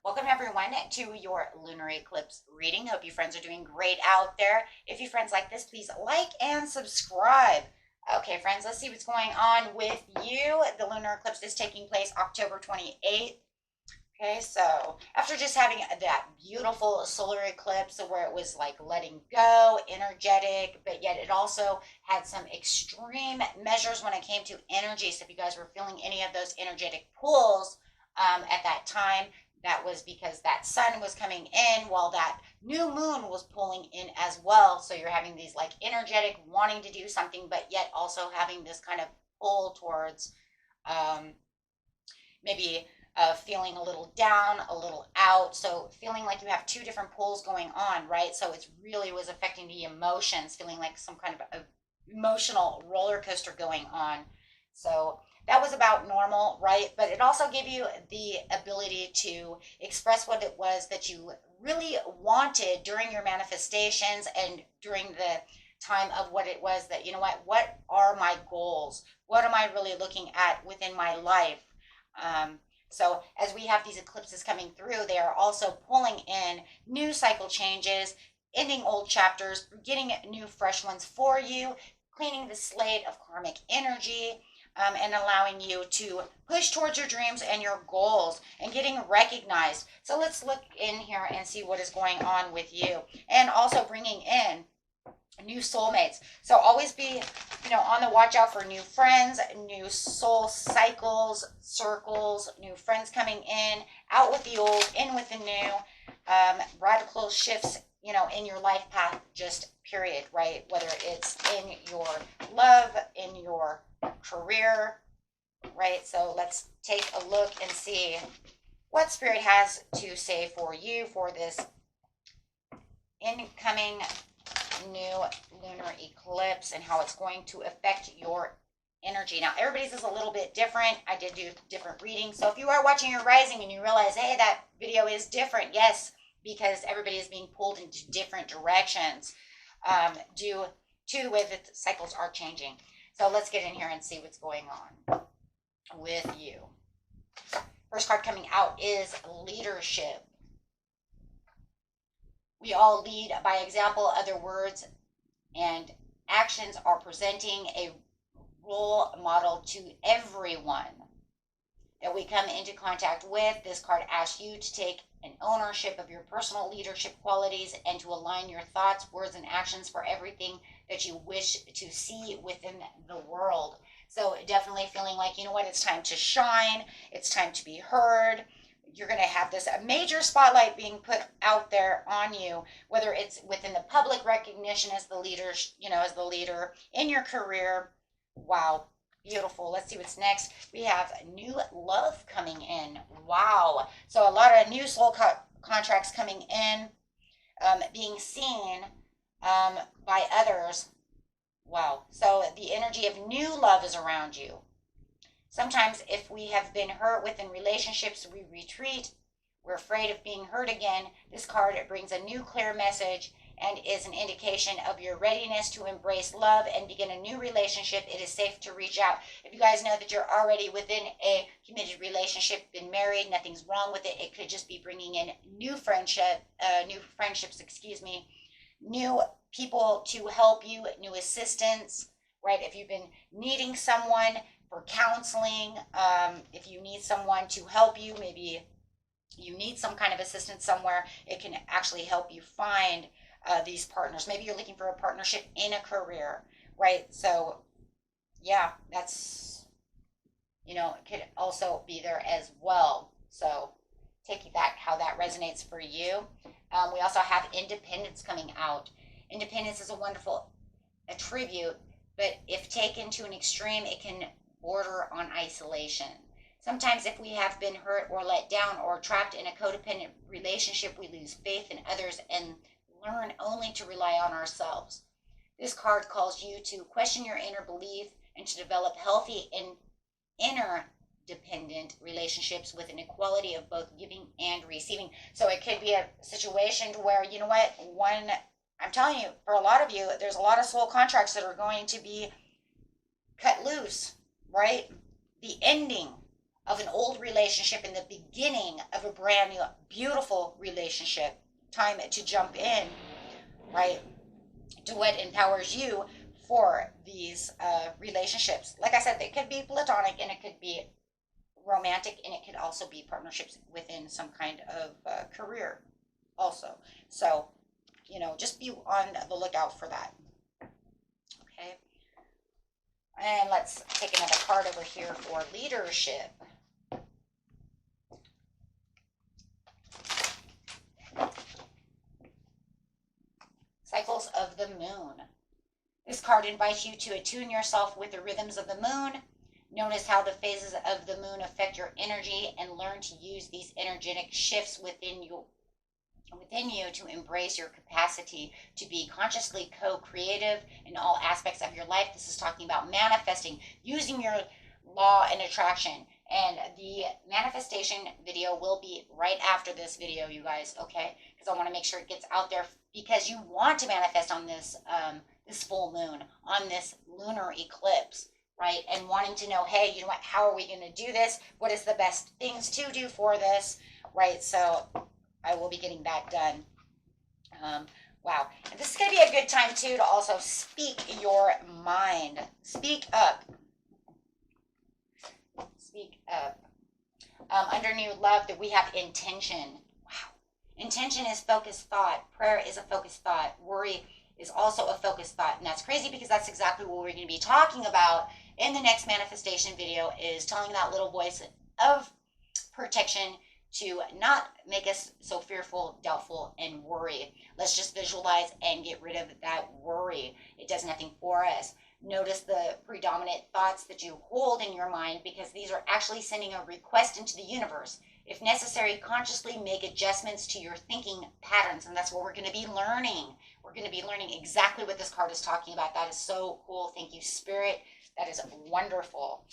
Welcome everyone to your lunar eclipse reading. Hope you friends are doing great out there. If you friends like this, please like and subscribe. Okay, friends, let's see what's going on with you. The lunar eclipse is taking place October 28th. Okay, so after just having that beautiful solar eclipse where it was like letting go, energetic, but yet it also had some extreme measures when it came to energy. So if you guys were feeling any of those energetic pulls at that time, that was because that sun was coming in while that new moon was pulling in as well. So you're having these like energetic wanting to do something, but yet also having this kind of pull towards um, maybe feeling a little down, a little out. So feeling like you have two different pulls going on, right? So it's really was affecting the emotions, feeling like some kind of emotional roller coaster going on. So that was about normal, right? But it also gave you the ability to express what it was that you really wanted during your manifestations and during the time of what it was that, what are my goals? What am I really looking at within my life? So as we have these eclipses coming through, they are also pulling in new cycle changes, ending old chapters, getting new fresh ones for you, cleaning the slate of karmic energy, and allowing you to push towards your dreams and your goals and getting recognized. So let's look in here and see what is going on with you, and also bringing in new soulmates. So always be, on the watch out for new friends, new soul cycles, circles, new friends coming in, out with the old, in with the new, radical shifts, in your life path, just period, right? Whether it's in your love, in your career, right? So let's take a look and see what Spirit has to say for you for this incoming new lunar eclipse and how it's going to affect your energy. Now, everybody's is a little bit different. I did do different readings. So if you are watching your rising and you realize, hey, that video is different, yes, because everybody is being pulled into different directions due to the way that the cycles are changing. So let's get in here and see what's going on with you. First card coming out is leadership. We all lead by example. Other words and actions are presenting a role model to everyone that we come into contact with. This card asks you to take an ownership of your personal leadership qualities and to align your thoughts, words, and actions for everything that you wish to see within the world. So definitely feeling like, it's time to shine. It's time to be heard. You're going to have this major spotlight being put out there on you, whether it's within the public recognition as the leaders, as the leader in your career. Wow, beautiful. Let's see what's next. We have new love coming in. Wow. So a lot of new soul contracts coming in, being seen by others. Wow. So the energy of new love is around you. Sometimes if we have been hurt within relationships, we retreat. We're afraid of being hurt again. This card brings a new clear message and is an indication of your readiness to embrace love and begin a new relationship. It is safe to reach out. If you guys know that you're already within a committed relationship, been married, nothing's wrong with it. It could just be bringing in new friendships, new people to help you, new assistance, right? If you've been needing someone for counseling, if you need someone to help you, maybe you need some kind of assistance somewhere, it can actually help you find these partners. Maybe you're looking for a partnership in a career, right? So yeah, that's, it could also be there as well. So take that, how that resonates for you. We also have independence coming out. Independence is a wonderful attribute, but if taken to an extreme, it can border on isolation. Sometimes if we have been hurt or let down or trapped in a codependent relationship, we lose faith in others and learn only to rely on ourselves. This card calls you to question your inner belief and to develop healthy and interdependent relationships with an equality of both giving and receiving. So it could be a situation where, I'm telling you, for a lot of you, there's a lot of soul contracts that are going to be cut loose, right? The ending of an old relationship in the beginning of a brand new, beautiful relationship. Time to jump in, right, to what empowers you for these relationships. Like I said, they could be platonic and it could be romantic and it could also be partnerships within some kind of career also. So, you know, just be on the lookout for that. Okay. And let's take another card over here for leadership. Cycles of the moon. This card invites you to attune yourself with the rhythms of the moon. Notice how the phases of the moon affect your energy and learn to use these energetic shifts within you to embrace your capacity to be consciously co-creative in all aspects of your life. This is talking about manifesting, using your law and attraction. And the manifestation video will be right after this video, you guys, okay? Because I want to make sure it gets out there, because you want to manifest on this this full moon, on this lunar eclipse, right? And wanting to know, hey, you know what, how are we going to do this? What is the best things to do for this, right? So I will be getting that done. Wow. And this is going to be a good time, too, to also speak your mind. Speak up. Speak up. Under new love, that we have intention. Wow. Intention is focused thought. Prayer is a focused thought. Worry is also a focused thought. And that's crazy, because that's exactly what we're going to be talking about in the next manifestation video, is telling that little voice of protection to not make us so fearful, doubtful, and worry. Let's just visualize and get rid of that worry. It does nothing for us. Notice the predominant thoughts that you hold in your mind, because these are actually sending a request into the universe. If necessary, consciously make adjustments to your thinking patterns, and that's what we're going to be learning. We're going to be learning exactly what this card is talking about. That is so cool. Thank you, Spirit. That is wonderful.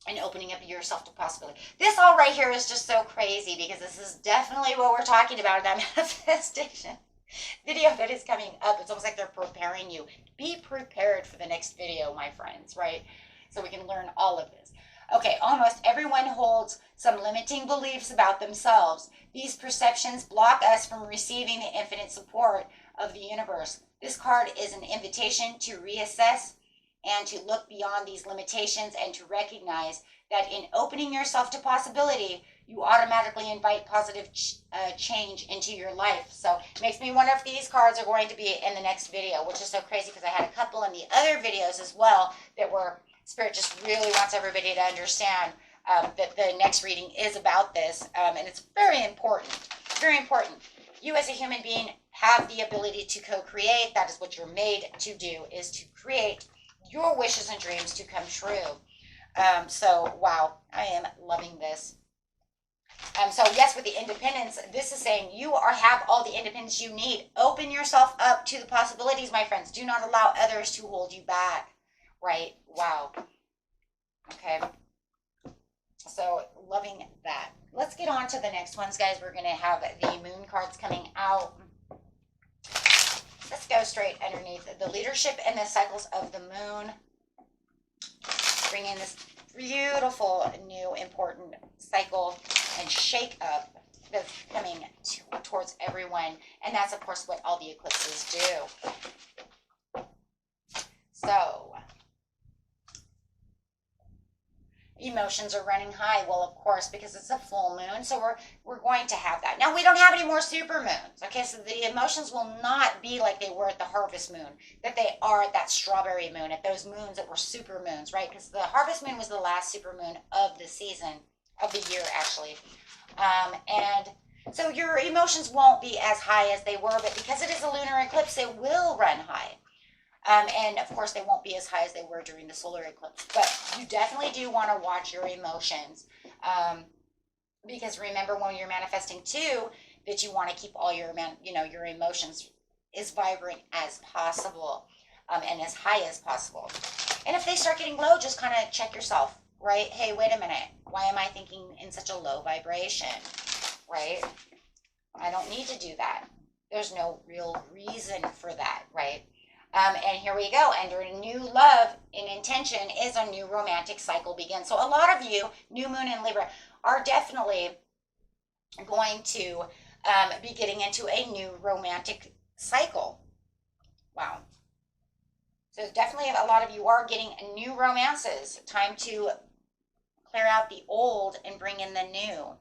And opening up yourself to possibility. This all right here is just so crazy, because this is definitely what we're talking about in that manifestation video that is coming up. It's almost like they're preparing you. Be prepared for the next video, my friends, right? So we can learn all of this. Okay, almost everyone holds some limiting beliefs about themselves. These perceptions block us from receiving the infinite support of the universe. This card is an invitation to reassess and to look beyond these limitations, and to recognize that in opening yourself to possibility, you automatically invite positive change into your life. So it makes me wonder if these cards are going to be in the next video, which is so crazy, because I had a couple in the other videos as well that were, Spirit just really wants everybody to understand that the next reading is about this. And it's very important, very important. You as a human being have the ability to co-create. That is what you're made to do, is to create your wishes and dreams to come true. So, wow, I am loving this. So, yes, with the independence, this is saying you have all the independence you need. Open yourself up to the possibilities, my friends. Do not allow others to hold you back, right? Wow. Okay. So, loving that. Let's get on to the next ones, guys. We're going to have the moon cards coming out. Let's go straight underneath the leadership and the cycles of the moon. Bring in this beautiful new important cycle and shake up that's coming towards everyone. And that's, of course, what all the eclipses do. So, emotions are running high. Well, of course, because it's a full moon, so we're going to have that. Now, we don't have any more super moons, okay? So the emotions will not be like they were at the harvest moon, that they are at that strawberry moon, at those moons that were super moons, right? Because the harvest moon was the last super moon of the season, of the year, actually. And so your emotions won't be as high as they were, but because it is a lunar eclipse, it will run high. And of course, they won't be as high as they were during the solar eclipse. But you definitely do want to watch your emotions. Because remember, when you're manifesting too, that you want to keep all your, your emotions as vibrant as possible, and as high as possible. And if they start getting low, just kind of check yourself, right? Hey, wait a minute. Why am I thinking in such a low vibration, right? I don't need to do that. There's no real reason for that, right? And here we go. Under a new love in intention is a new romantic cycle begins. So a lot of you, new moon in Libra, are definitely going to be getting into a new romantic cycle. Wow. So definitely a lot of you are getting new romances. Time to clear out the old and bring in the new.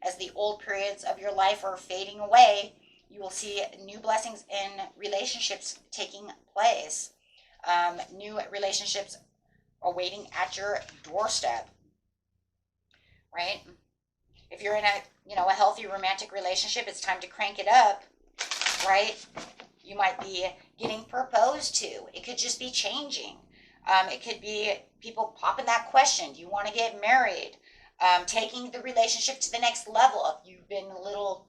As the old periods of your life are fading away, you will see new blessings in relationships taking place. New relationships are waiting at your doorstep, right? If you're in a healthy romantic relationship, it's time to crank it up, right? You might be getting proposed to. It could just be changing. It could be people popping that question, do you want to get married? Taking the relationship to the next level. If you've been a little,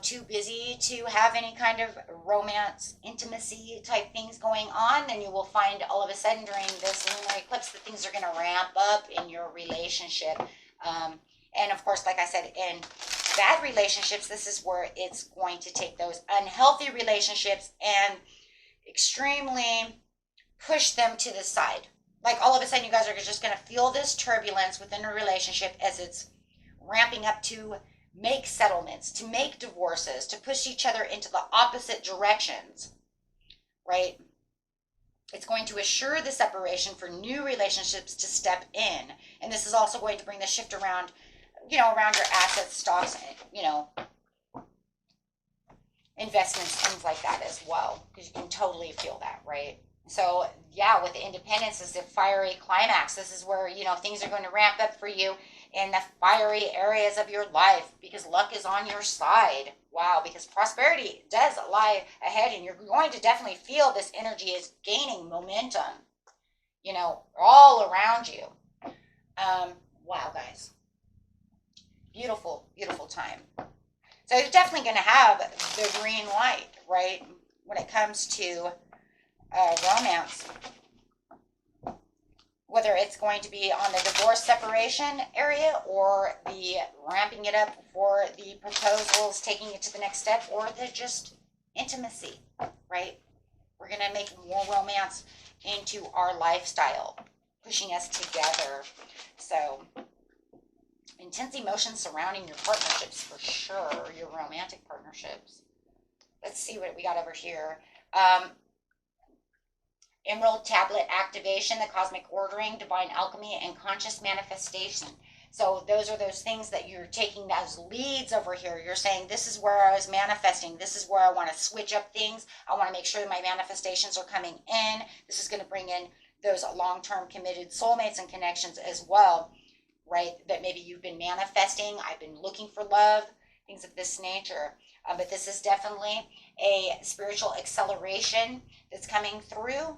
too busy to have any kind of romance, intimacy type things going on, then you will find all of a sudden during this lunar eclipse that things are going to ramp up in your relationship. And of course, like I said, in bad relationships, this is where it's going to take those unhealthy relationships and extremely push them to the side. Like all of a sudden you guys are just going to feel this turbulence within a relationship as it's ramping up to make settlements, to make divorces, to push each other into the opposite directions, right? It's going to assure the separation for new relationships to step in. And this is also going to bring the shift around, around your assets, stocks, investments, things like that as well. Because you can totally feel that, right? So yeah, with the independence is the fiery climax. This is where, things are going to ramp up for you in the fiery areas of your life because luck is on your side. Wow, because prosperity does lie ahead and you're going to definitely feel this energy is gaining momentum, all around you. Wow, guys. Beautiful, beautiful time. So you're definitely going to have the green light, right, when it comes to romance, whether it's going to be on the divorce separation area or the ramping it up for the proposals, taking it to the next step, or the just intimacy, right? We're going to make more romance into our lifestyle, pushing us together. So intense emotions surrounding your partnerships for sure, your romantic partnerships. Let's see what we got over here. Emerald tablet activation, the cosmic ordering, divine alchemy, and conscious manifestation. So those are those things that you're taking as leads over here. You're saying, this is where I was manifesting. This is where I want to switch up things. I want to make sure that my manifestations are coming in. This is going to bring in those long-term committed soulmates and connections as well, right? That maybe you've been manifesting. I've been looking for love, things of this nature. But this is definitely a spiritual acceleration that's coming through.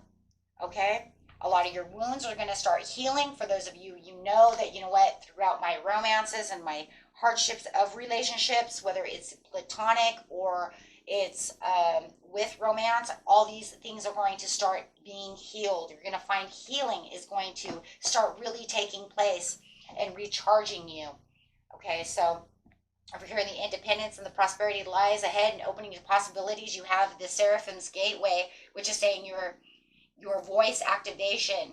Okay, a lot of your wounds are going to start healing. For those of you, that, throughout my romances and my hardships of relationships, whether it's platonic or it's with romance, all these things are going to start being healed. You're going to find healing is going to start really taking place and recharging you. Okay, so over here in the independence and the prosperity lies ahead and opening your possibilities, you have the Seraphim's Gateway, which is saying your voice activation,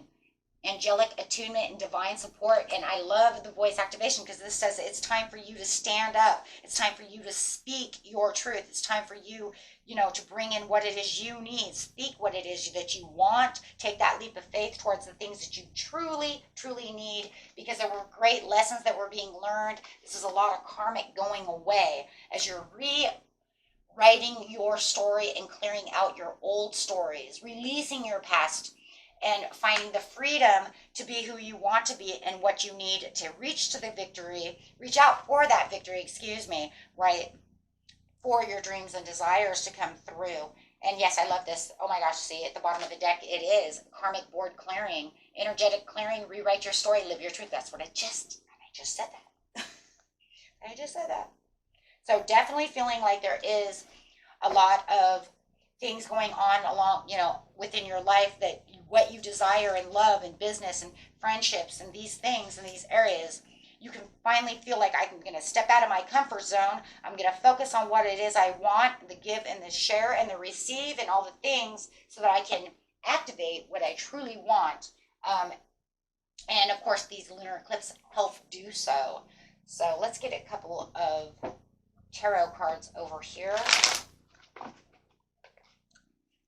angelic attunement, and divine support. And I love the voice activation because this says it's time for you to stand up. It's time for you to speak your truth. It's time for you, to bring in what it is you need. Speak what it is that you want. Take that leap of faith towards the things that you truly, truly need, because there were great lessons that were being learned. This is a lot of karmic going away as you're writing your story and clearing out your old stories, releasing your past and finding the freedom to be who you want to be and what you need to reach out for that victory, right? For your dreams and desires to come through. And yes, I love this. Oh my gosh, see at the bottom of the deck, it is karmic board clearing, energetic clearing, rewrite your story, live your truth. That's what I just said that. I just said that. So definitely feeling like there is a lot of things going on along, within your life, what you desire in love and business and friendships and these things in these areas you can finally feel like I'm going to step out of my comfort zone. I'm going to focus on what it is I want, the give and the share and the receive and all the things, so that I can activate what I truly want. And of course, these lunar eclipses help do so. So let's get a couple of tarot cards over here.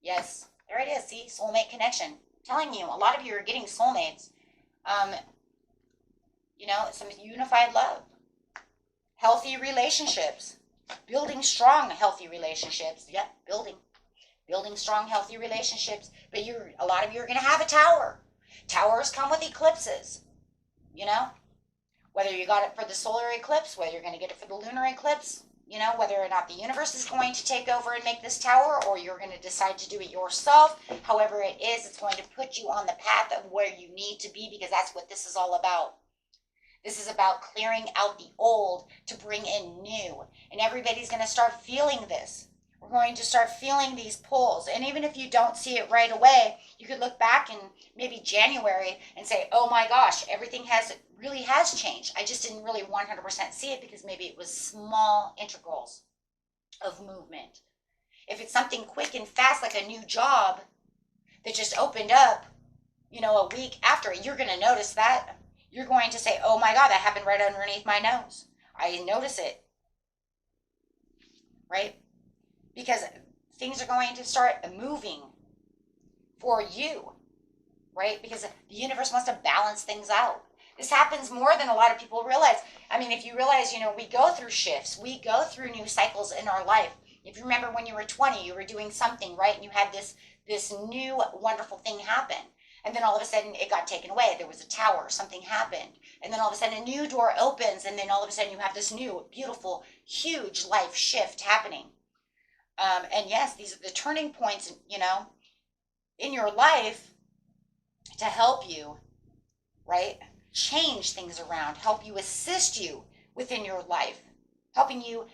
Yes, there it is. See, soulmate connection. I'm telling you, a lot of you are getting soulmates. You know, some unified love, healthy relationships, building strong, healthy relationships. Yep, building strong, healthy relationships. But a lot of you are going to have a tower. Towers come with eclipses, you know, whether you got it for the solar eclipse, whether you're going to get it for the lunar eclipse, you know, whether or not the universe is going to take over and make this tower, or you're going to decide to do it yourself. However it is, it's going to put you on the path of where you need to be, because that's what this is all about. This is about clearing out the old to bring in new. And everybody's going to start feeling this. We're going to start feeling these pulls. And even if you don't see it right away, you could look back in maybe January and say, oh my gosh, everything really has changed. I just didn't really 100% see it, because maybe it was small integrals of movement. If it's something quick and fast, like a new job that just opened up, you know, a week after, you're going to notice that. You're going to say, oh my God, that happened right underneath my nose. I didn't notice it. Right? Because things are going to start moving for you. Right? Because the universe wants to balance things out. This happens more than a lot of people realize. I mean, if you realize, you know, we go through shifts. We go through new cycles in our life. If you remember when you were 20, you were doing something, right? And you had this new wonderful thing happen. And then all of a sudden it got taken away. There was a tower, something happened. And then all of a sudden a new door opens, and then all of a sudden you have this new, beautiful, huge life shift happening. And yes, these are the turning points, you know, in your life to help you, right? Change things around, help you, assist you within your life, helping you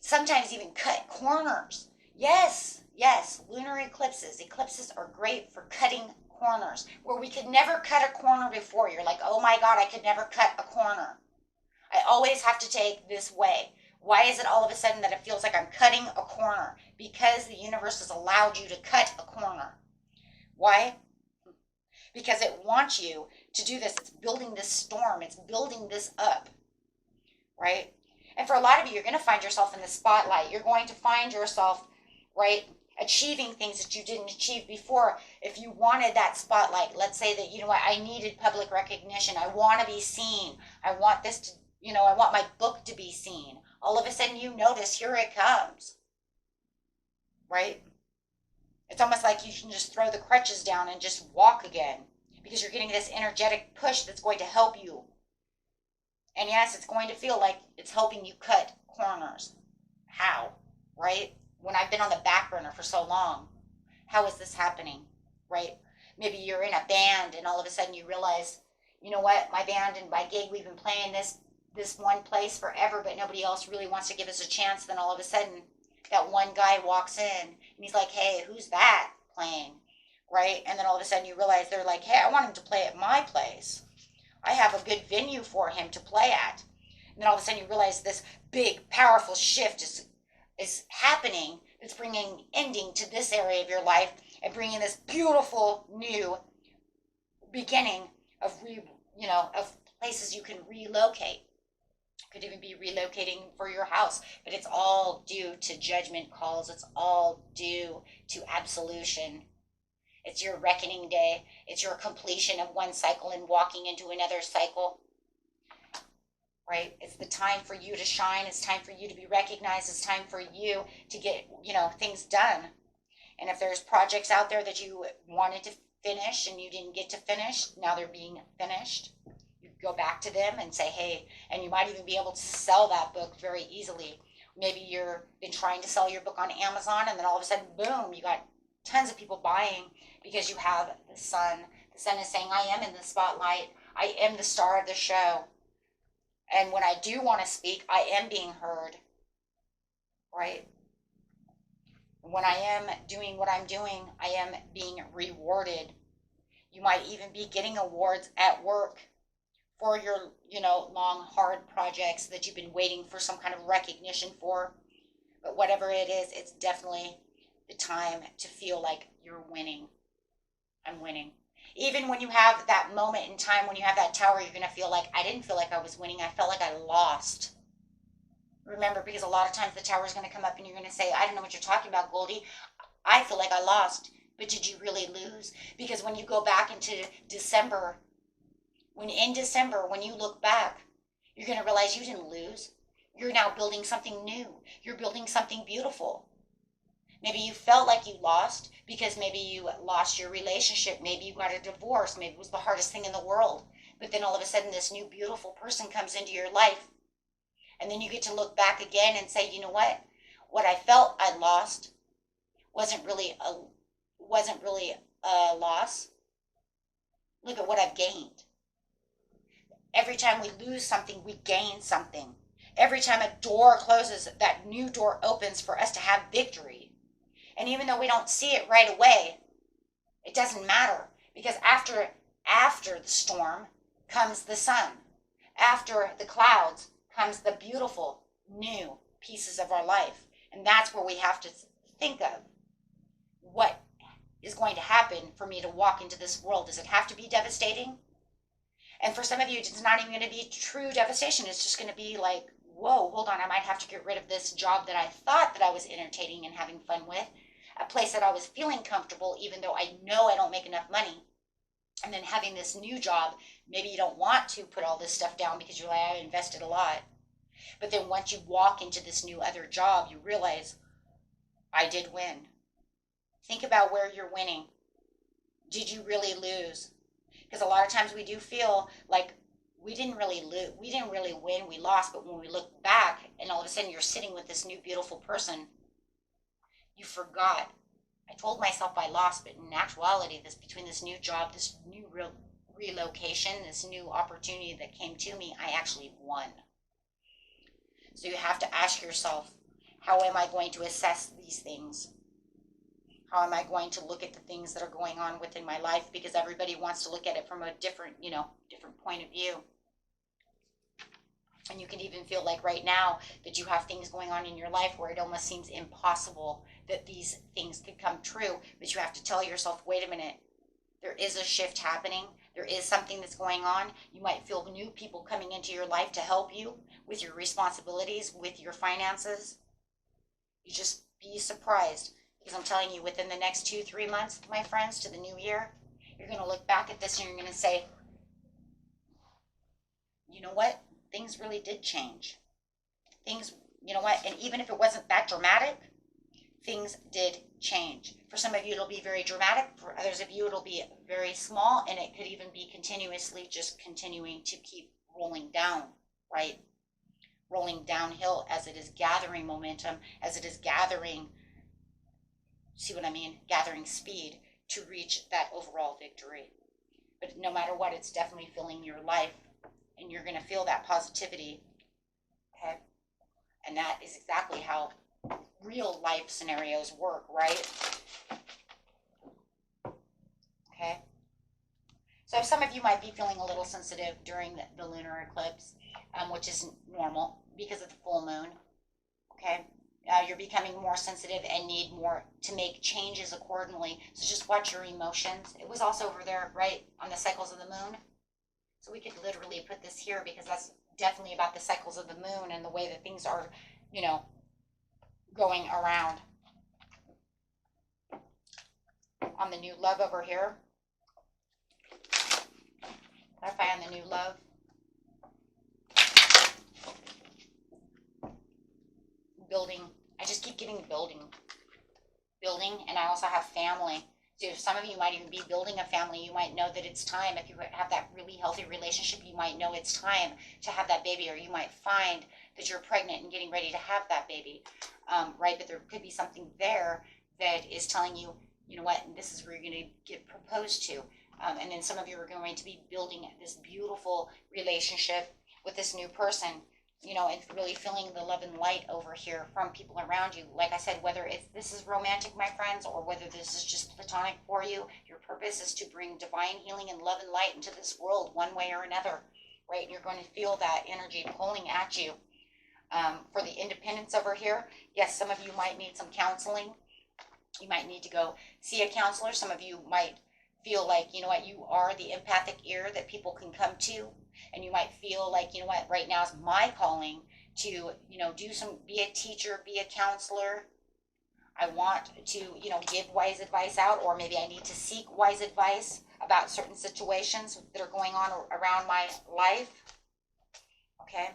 sometimes even cut corners. Yes, lunar eclipses. Eclipses are great for cutting corners where we could never cut a corner before. You're like, oh my God, I could never cut a corner. I always have to take this way. Why is it all of a sudden that it feels like I'm cutting a corner? Because the universe has allowed you to cut a corner. Why? Because it wants you to do this. It's building this storm. It's building this up, right? And for a lot of you, you're going to find yourself in the spotlight. You're going to find yourself, right, achieving things that you didn't achieve before. If you wanted that spotlight, let's say that, you know what, I needed public recognition. I want to be seen. I want this to, you know, I want my book to be seen. All of a sudden you notice, here it comes, right? It's almost like you can just throw the crutches down and just walk again, because you're getting this energetic push that's going to help you. And yes, it's going to feel like it's helping you cut corners. How, right? When I've been on the back burner for so long, how is this happening, right? Maybe you're in a band and all of a sudden you realize, you know what, my band and my gig, we've been playing this one place forever, but nobody else really wants to give us a chance. Then all of a sudden that one guy walks in and he's like, hey, who's that playing, right? And then all of a sudden you realize they're like, hey, I want him to play at my place. I have a good venue for him to play at. And then all of a sudden you realize this big, powerful shift is happening. It's bringing ending to this area of your life and bringing this beautiful new beginning of of places you can relocate. Could even be relocating for your house, but it's all due to judgment calls. It's all due to absolution. It's your reckoning day. It's your completion of one cycle and walking into another cycle. Right? It's the time for you to shine. It's time for you to be recognized. It's time for you to get, things done. And if there's projects out there that you wanted to finish and you didn't get to finish, now they're being finished. You go back to them and say, hey, and you might even be able to sell that book very easily. Maybe you've been trying to sell your book on Amazon, and then all of a sudden, boom, you got tons of people buying because you have the sun. The sun is saying, I am in the spotlight. I am the star of the show. And when I do want to speak, I am being heard, right? When I am doing what I'm doing, I am being rewarded. You might even be getting awards at work for your, long, hard projects that you've been waiting for some kind of recognition for. But whatever it is, it's definitely the time to feel like you're winning. I'm winning. Even when you have that moment in time when you have that tower, you're going to feel like, I didn't feel like I was winning. I felt like I lost. Remember, because a lot of times the tower is going to come up and you're going to say, I don't know what you're talking about, Goldie. I feel like I lost. But did you really lose? Because when you go back into December, when you look back, you're going to realize you didn't lose. You're now building something new. You're building something beautiful. Maybe you felt like you lost because maybe you lost your relationship. Maybe you got a divorce. Maybe it was the hardest thing in the world. But then all of a sudden this new beautiful person comes into your life. And then you get to look back again and say, you know what? What I felt I lost wasn't really a loss. Look at what I've gained. Every time we lose something, we gain something. Every time a door closes, that new door opens for us to have victory. And even though we don't see it right away, it doesn't matter, because after the storm comes the sun. After the clouds comes the beautiful new pieces of our life. And that's where we have to think of what is going to happen for me to walk into this world. Does it have to be devastating? And for some of you, it's not even going to be true devastation. It's just going to be like, whoa, hold on, I might have to get rid of this job that I thought that I was entertaining and having fun with, a place that I was feeling comfortable, even though I know I don't make enough money. And then having this new job, maybe you don't want to put all this stuff down because you're like, I invested a lot. But then once you walk into this new other job, you realize, I did win. Think about where you're winning. Did you really lose? Because a lot of times we do feel like we didn't really lose, we didn't really win, we lost. But when we look back and all of a sudden you're sitting with this new beautiful person, you forgot. I told myself I lost, but in actuality, between this new job, this new relocation, this new opportunity that came to me, I actually won. So you have to ask yourself, how am I going to assess these things? How am I going to look at the things that are going on within my life? Because everybody wants to look at it from a different point of view. And you can even feel like right now that you have things going on in your life where it almost seems impossible that these things could come true. But you have to tell yourself, wait a minute, there is a shift happening. There is something that's going on. You might feel new people coming into your life to help you with your responsibilities, with your finances. You just be surprised. Because I'm telling you, within the next 2-3 months, my friends, to the new year, you're going to look back at this and you're going to say, you know what? Things really did change. Things, you know what? And even if it wasn't that dramatic, things did change. For some of you, it'll be very dramatic. For others of you, it'll be very small. And it could even be continuously just continuing to keep rolling down, right? Rolling downhill as it is gathering momentum, as it is gathering, see what I mean? Gathering speed to reach that overall victory. But no matter what, it's definitely filling your life. And you're going to feel that positivity, okay? And that is exactly how real life scenarios work, right? Okay? So some of you might be feeling a little sensitive during the lunar eclipse, which is normal because of the full moon, okay? You're becoming more sensitive and need more to make changes accordingly. So just watch your emotions. It was also over there, right, on the cycles of the moon. So we could literally put this here because that's definitely about the cycles of the moon and the way that things are, going around. On the new love over here. Clarify on the new love. Building. I just keep getting building. Building, and I also have family. So some of you might even be building a family. You might know that it's time. If you have that really healthy relationship, you might know it's time to have that baby, or you might find that you're pregnant and getting ready to have that baby, right? But there could be something there that is telling you, you know what, this is where you're going to get proposed to. And then some of you are going to be building this beautiful relationship with this new person, and really feeling the love and light over here from people around you. Like I said, whether this is romantic, my friends, or whether this is just platonic for you, your purpose is to bring divine healing and love and light into this world one way or another, right? And you're going to feel that energy pulling at you. For the independence over here, yes, some of you might need some counseling. You might need to go see a counselor. Some of you might feel like, you know what, you are the empathic ear that people can come to. And you might feel like, you know what, right now is my calling to, you know, be a teacher, be a counselor. I want to, you know, give wise advice out, or maybe I need to seek wise advice about certain situations that are going on around my life. Okay.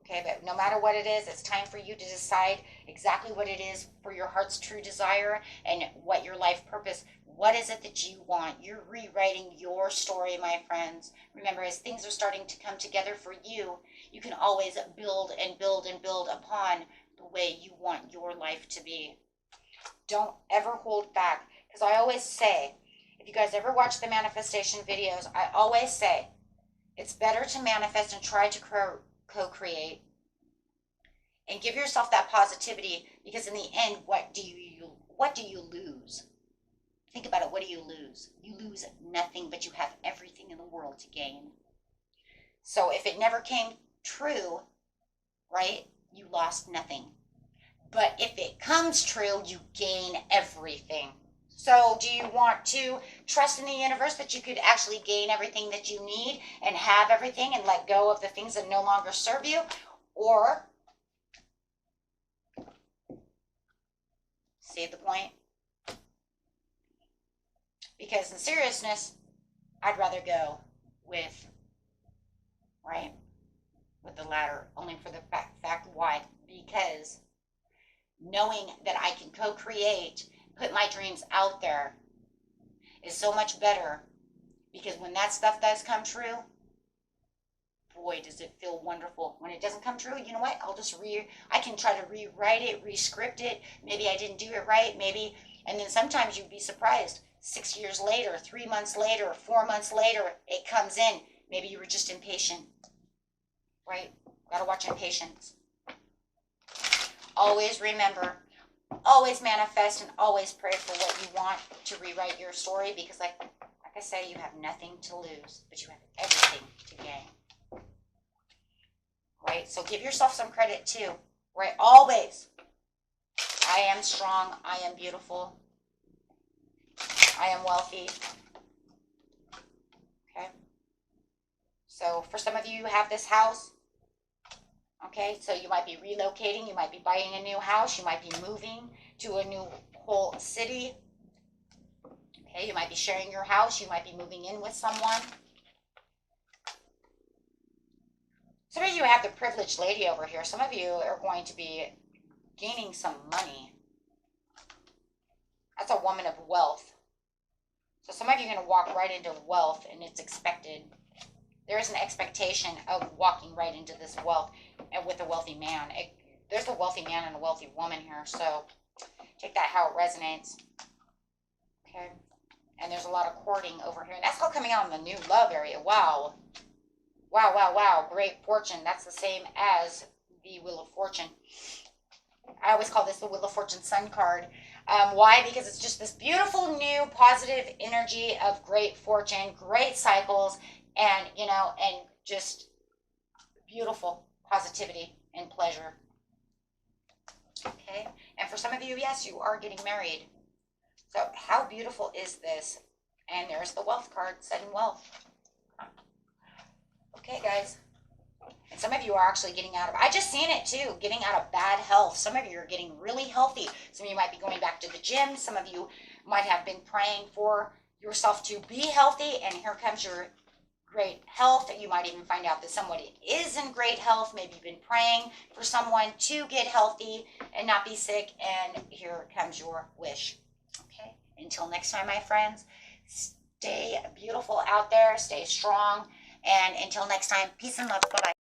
Okay, but no matter what it is, it's time for you to decide exactly what it is for your heart's true desire and what your life purpose. What is it that you want? You're rewriting your story, my friends. Remember, as things are starting to come together for you, you can always build and build and build upon the way you want your life to be. Don't ever hold back, because I always say, if you guys ever watch the manifestation videos, I always say it's better to manifest and try to co-create and give yourself that positivity, because in the end, what do you lose? Think about it. What do you lose? You lose nothing, but you have everything in the world to gain. So if it never came true, right, you lost nothing. But if it comes true, you gain everything. So do you want to trust in the universe that you could actually gain everything that you need and have everything and let go of the things that no longer serve you? Or, see the point? Because in seriousness, I'd rather go with, right, with the latter, only for the fact why? Because knowing that I can co-create, put my dreams out there, is so much better, because when that stuff does come true, boy, does it feel wonderful. When it doesn't come true, you know what? I can try to rewrite it, rescript it. Maybe I didn't do it right, maybe, and then sometimes you'd be surprised. 6 years later, 3 months later, 4 months later, it comes in. Maybe you were just impatient, right? Gotta watch impatience. Always remember, always manifest, and always pray for what you want to rewrite your story, because like I say, you have nothing to lose, but you have everything to gain. Right? So give yourself some credit too, right? Always. I am strong. I am beautiful. I am wealthy. Okay? So for some of you, you have this house. Okay, so you might be relocating, you might be buying a new house, you might be moving to a new whole city. Okay, you might be sharing your house, you might be moving in with someone. Some of you have the privileged lady over here. Some of you are going to be gaining some money. That's a woman of wealth. So some of you are going to walk right into wealth, and it's expected. There is an expectation of walking right into this wealth and with a wealthy man. There's a wealthy man and a wealthy woman here, so take that how it resonates. Okay, and there's a lot of courting over here. And that's all coming out in the new love area. Wow. Wow, wow, wow. Great fortune. That's the same as the Wheel of Fortune. I always call this the Wheel of Fortune Sun card. Why? Because it's just this beautiful new positive energy of great fortune, great cycles, and, you know, and just beautiful positivity and pleasure. Okay? And for some of you, yes, you are getting married. So how beautiful is this? And there's the wealth card, setting wealth. Okay, guys. And some of you are actually getting out of, I just seen it too, getting out of bad health. Some of you are getting really healthy. Some of you might be going back to the gym. Some of you might have been praying for yourself to be healthy. And here comes your great health. You might even find out that somebody is in great health. Maybe you've been praying for someone to get healthy and not be sick. And here comes your wish. Okay. Until next time, my friends, stay beautiful out there. Stay strong. And until next time, peace and love. Bye-bye.